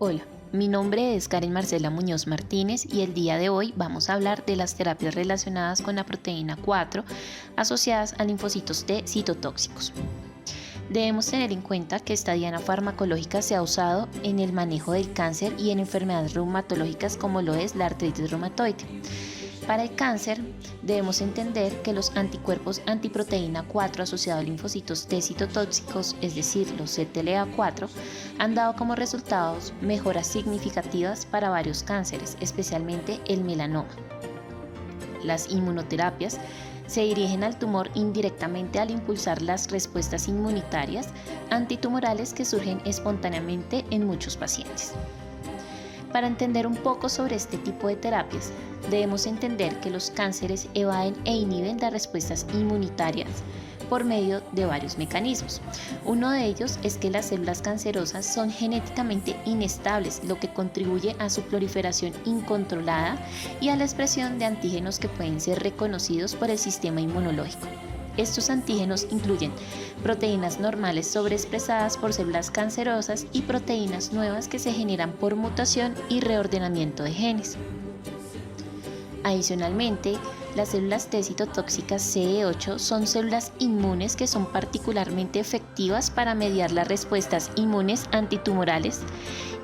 Hola, mi nombre es Karen Marcela Muñoz Martínez y el día de hoy vamos a hablar de las terapias relacionadas con la proteína 4 asociadas a linfocitos T citotóxicos. Debemos tener en cuenta que esta diana farmacológica se ha usado en el manejo del cáncer y en enfermedades reumatológicas como lo es la artritis reumatoide. Para el cáncer, debemos entender que los anticuerpos antiproteína 4 asociados a linfocitos T citotóxicos, es decir, los CTLA4, han dado como resultados mejoras significativas para varios cánceres, especialmente el melanoma. Las inmunoterapias se dirigen al tumor indirectamente al impulsar las respuestas inmunitarias antitumorales que surgen espontáneamente en muchos pacientes. Para entender un poco sobre este tipo de terapias, debemos entender que los cánceres evaden e inhiben las respuestas inmunitarias por medio de varios mecanismos. Uno de ellos es que las células cancerosas son genéticamente inestables, lo que contribuye a su proliferación incontrolada y a la expresión de antígenos que pueden ser reconocidos por el sistema inmunológico. Estos antígenos incluyen proteínas normales sobreexpresadas por células cancerosas y proteínas nuevas que se generan por mutación y reordenamiento de genes. Adicionalmente, las células T citotóxicas CE8 son células inmunes que son particularmente efectivas para mediar las respuestas inmunes antitumorales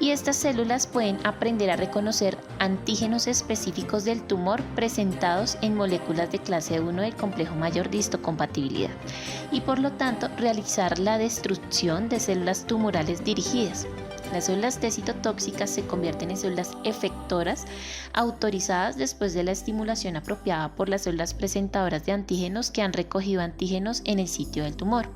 y estas células pueden aprender a reconocer antígenos específicos del tumor presentados en moléculas de clase 1 del complejo mayor de histocompatibilidad y por lo tanto realizar la destrucción de células tumorales dirigidas. Las células T citotóxicas se convierten en células efectoras autorizadas después de la estimulación apropiada por las células presentadoras de antígenos que han recogido antígenos en el sitio del tumor.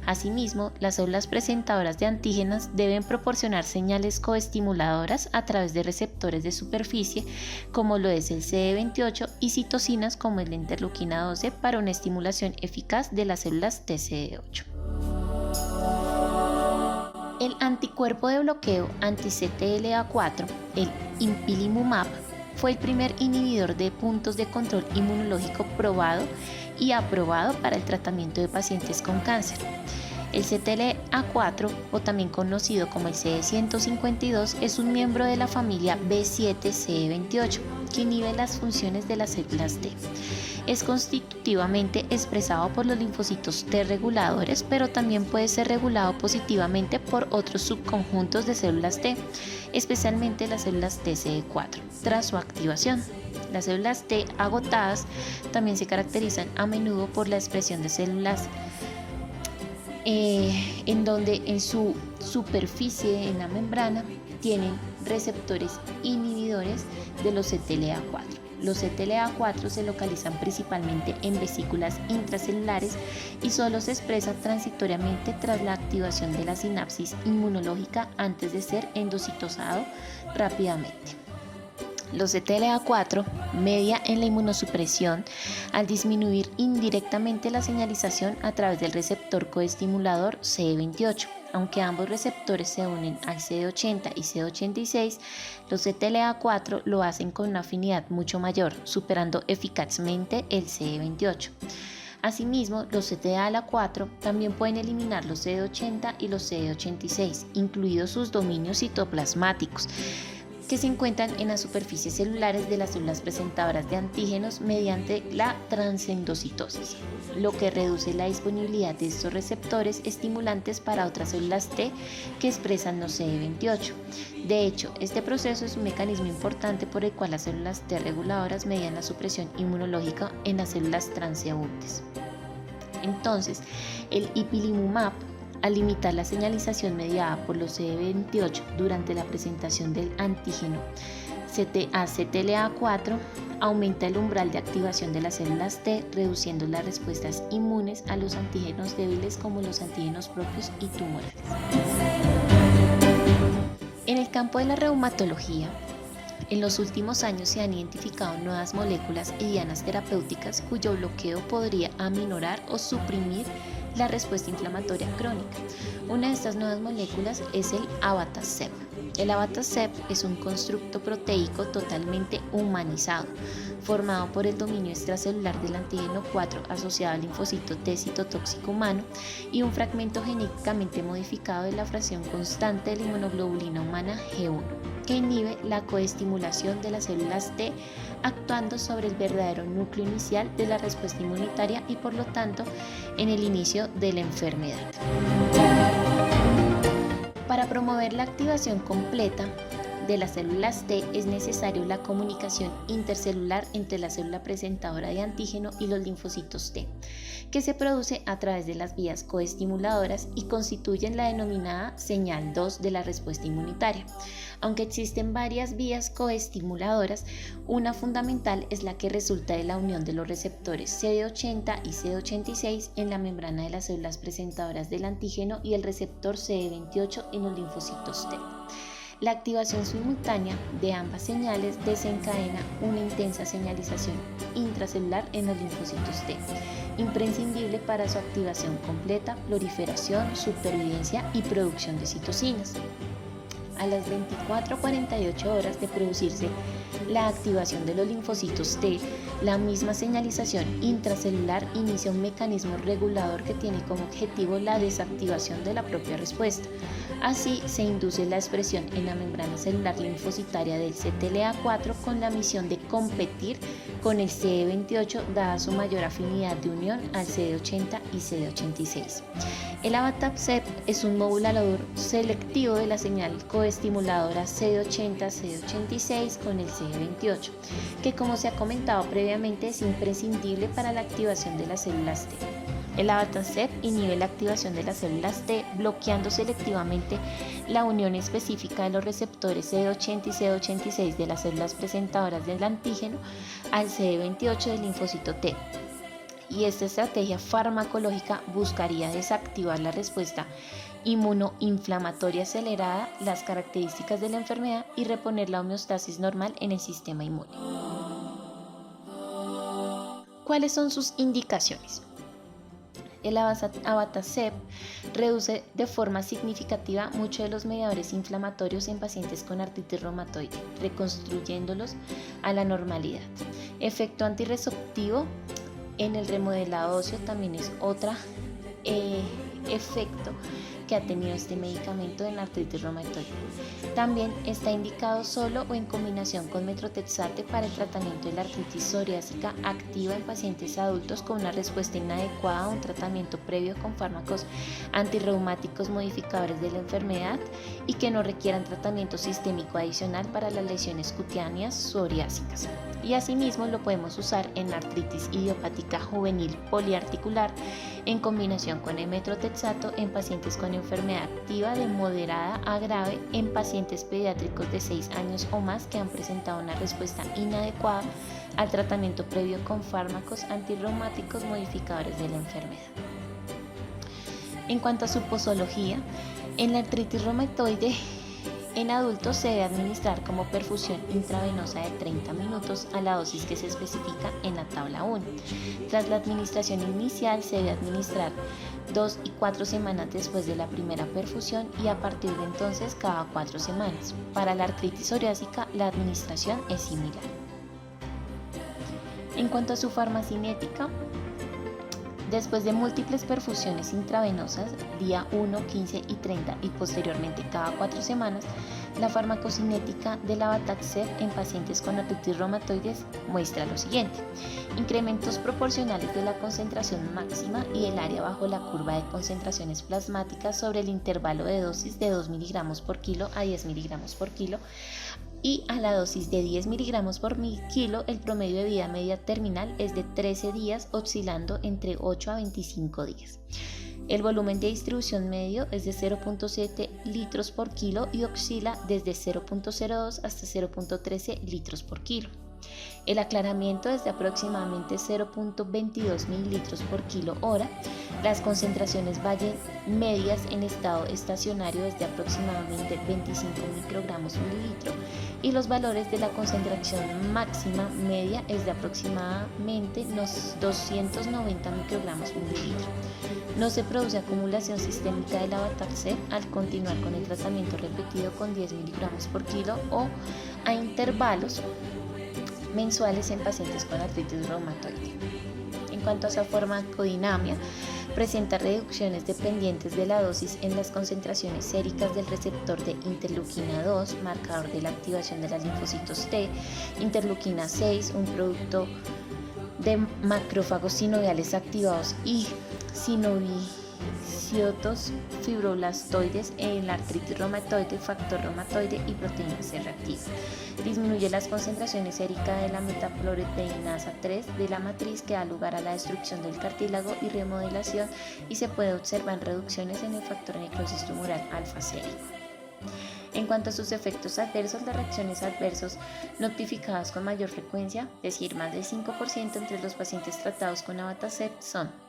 Asimismo, las células presentadoras de antígenos deben proporcionar señales coestimuladoras a través de receptores de superficie como lo es el CD28 y citocinas como es la interleuquina 12 para una estimulación eficaz de las células TCD8. El anticuerpo de bloqueo anti-CTLA4, el ipilimumab, fue el primer inhibidor de puntos de control inmunológico probado y aprobado para el tratamiento de pacientes con cáncer. El CTLA4, o también conocido como el CD152, es un miembro de la familia B7-CE28 que inhibe las funciones de las células T. Es constitutivamente expresado por los linfocitos T reguladores, pero también puede ser regulado positivamente por otros subconjuntos de células T, especialmente las células TCD4, tras su activación. Las células T agotadas también se caracterizan a menudo por la expresión de células en donde en su superficie, en la membrana, tienen receptores inhibidores de los CTLA4. Los CTLA4 se localizan principalmente en vesículas intracelulares y solo se expresan transitoriamente tras la activación de la sinapsis inmunológica antes de ser endocitosado rápidamente. Los CTLA4 media en la inmunosupresión al disminuir indirectamente la señalización a través del receptor coestimulador CD28. Aunque ambos receptores se unen al CD80 y CD86, los CTLA4 lo hacen con una afinidad mucho mayor, superando eficazmente el CD28. Asimismo, los CTLA4 también pueden eliminar los CD80 y los CD86, incluidos sus dominios citoplasmáticos, que se encuentran en las superficies celulares de las células presentadoras de antígenos mediante la transendocitosis, lo que reduce la disponibilidad de estos receptores estimulantes para otras células T que expresan los CD28. De hecho, este proceso es un mecanismo importante por el cual las células T reguladoras median la supresión inmunológica en las células transeúntes. Entonces, el ipilimumab, al limitar la señalización mediada por los CD28 durante la presentación del antígeno CTLA4, aumenta el umbral de activación de las células T, reduciendo las respuestas inmunes a los antígenos débiles como los antígenos propios y tumorales. En el campo de la reumatología, en los últimos años se han identificado nuevas moléculas y dianas terapéuticas cuyo bloqueo podría aminorar o suprimir la respuesta inflamatoria crónica. Una de estas nuevas moléculas es el abatacept. El abatacept es un constructo proteico totalmente humanizado, formado por el dominio extracelular del antígeno 4 asociado al linfocito T citotóxico humano y un fragmento genéticamente modificado de la fracción constante de la inmunoglobulina humana G1, que inhibe la coestimulación de las células T, actuando sobre el verdadero núcleo inicial de la respuesta inmunitaria y por lo tanto en el inicio de la enfermedad. Para promover la activación completa de las células T es necesario la comunicación intercelular entre la célula presentadora de antígeno y los linfocitos T, que se produce a través de las vías coestimuladoras y constituyen la denominada señal 2 de la respuesta inmunitaria. Aunque existen varias vías coestimuladoras, una fundamental es la que resulta de la unión de los receptores CD80 y CD86 en la membrana de las células presentadoras del antígeno y el receptor CD28 en los linfocitos T. La activación simultánea de ambas señales desencadena una intensa señalización intracelular en los linfocitos T, imprescindible para su activación completa, proliferación, supervivencia y producción de citocinas. A las 24 a 48 horas de producirse la activación de los linfocitos T, la misma señalización intracelular inicia un mecanismo regulador que tiene como objetivo la desactivación de la propia respuesta. Así se induce la expresión en la membrana celular linfocitaria del CTLA4 con la misión de competir con el CD28 dada su mayor afinidad de unión al CD80 y CD86. El abatacept es un modulador selectivo de la señal coestimuladora CD80-CD86 con el CD28, que como se ha comentado previamente es imprescindible para la activación de las células T. El abatacept inhibe la activación de las células T, bloqueando selectivamente la unión específica de los receptores CD80 y CD86 de las células presentadoras del antígeno al CD28 del linfocito T. Y esta estrategia farmacológica buscaría desactivar la respuesta inmunoinflamatoria acelerada, las características de la enfermedad y reponer la homeostasis normal en el sistema inmune. ¿Cuáles son sus indicaciones? El abatacept reduce de forma significativa muchos de los mediadores inflamatorios en pacientes con artritis reumatoide, reconstruyéndolos a la normalidad. Efecto antirresorptivo en el remodelado óseo también es otro efecto que ha tenido este medicamento en la artritis reumatoide. También está indicado solo o en combinación con metotrexate para el tratamiento de la artritis psoriásica activa en pacientes adultos con una respuesta inadecuada a un tratamiento previo con fármacos antirreumáticos modificadores de la enfermedad y que no requieran tratamiento sistémico adicional para las lesiones cutáneas psoriásicas. Y asimismo lo podemos usar en artritis idiopática juvenil poliarticular en combinación con el metotrexato en pacientes con enfermedad activa de moderada a grave en pacientes pediátricos de 6 años o más que han presentado una respuesta inadecuada al tratamiento previo con fármacos antirreumáticos modificadores de la enfermedad. En cuanto a su posología, en la artritis reumatoide en adultos se debe administrar como perfusión intravenosa de 30 minutos a la dosis que se especifica en la tabla 1. Tras la administración inicial se debe administrar 2 y 4 semanas después de la primera perfusión y a partir de entonces cada 4 semanas. Para la artritis psoriásica la administración es similar. En cuanto a su farmacinética, después de múltiples perfusiones intravenosas, día 1, 15 y 30 y posteriormente cada 4 semanas, la farmacocinética del abatacept en pacientes con artritis reumatoide muestra lo siguiente: incrementos proporcionales de la concentración máxima y el área bajo la curva de concentraciones plasmáticas sobre el intervalo de dosis de 2 mg por kilo a 10 mg por kilo, y a la dosis de 10 mg por kilo el promedio de vida media terminal es de 13 días, oscilando entre 8 a 25 días. El volumen de distribución medio es de 0.7 litros por kilo y oscila desde 0.02 hasta 0.13 litros por kilo. El aclaramiento es de aproximadamente 0.22 mililitros por kilo hora. Las concentraciones valle medias en estado estacionario es de aproximadamente 25 microgramos mililitro y los valores de la concentración máxima media es de aproximadamente unos 290 microgramos mililitro. No se produce acumulación sistémica del Abatacept al continuar con el tratamiento repetido con 10 miligramos por kilo o a intervalos mensuales en pacientes con artritis reumatoide. En cuanto a su farmacodinamia, presenta reducciones dependientes de la dosis en las concentraciones séricas del receptor de interleuquina 2, marcador de la activación de los linfocitos T, interleuquina 6, un producto de macrófagos sinoviales activados y sinoviciotos fibroblastoides en la artritis reumatoide, factor reumatoide y proteína C reactiva. Disminuye las concentraciones séricas de la metaclopropionasa 3 de la matriz que da lugar a la destrucción del cartílago y remodelación y se puede observar reducciones en el factor necrosis tumoral alfa sérico. En cuanto a sus efectos adversos, las reacciones adversas notificadas con mayor frecuencia, es decir, más del 5% entre los pacientes tratados con Abatacept son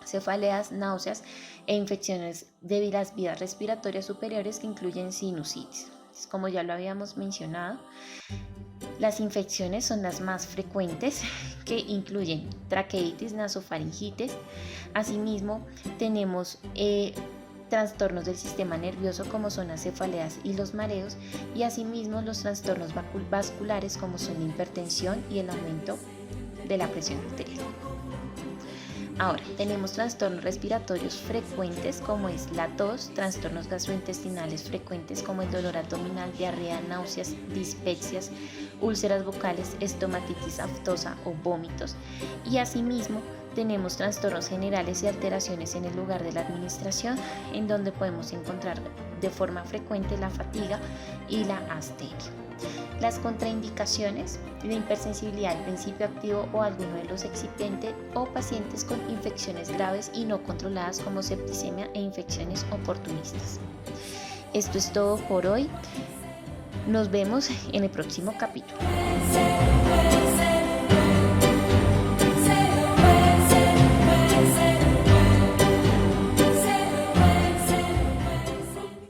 cefaleas, náuseas e infecciones de las vías respiratorias superiores que incluyen sinusitis. Como ya lo habíamos mencionado, las infecciones son las más frecuentes que incluyen traqueitis, nasofaringitis. Asimismo, tenemos trastornos del sistema nervioso como son las cefaleas y los mareos y asimismo los trastornos vasculares como son la hipertensión y el aumento de la presión arterial. Ahora, tenemos trastornos respiratorios frecuentes como es la tos, trastornos gastrointestinales frecuentes como el dolor abdominal, diarrea, náuseas, dispepsias, úlceras vocales, estomatitis aftosa o vómitos. Y asimismo, tenemos trastornos generales y alteraciones en el lugar de la administración, en donde podemos encontrar de forma frecuente la fatiga y la astenia. Las contraindicaciones, la hipersensibilidad al principio activo o alguno de los excipientes o pacientes con infecciones graves y no controladas como septicemia e infecciones oportunistas. Esto es todo por hoy. Nos vemos en el próximo capítulo.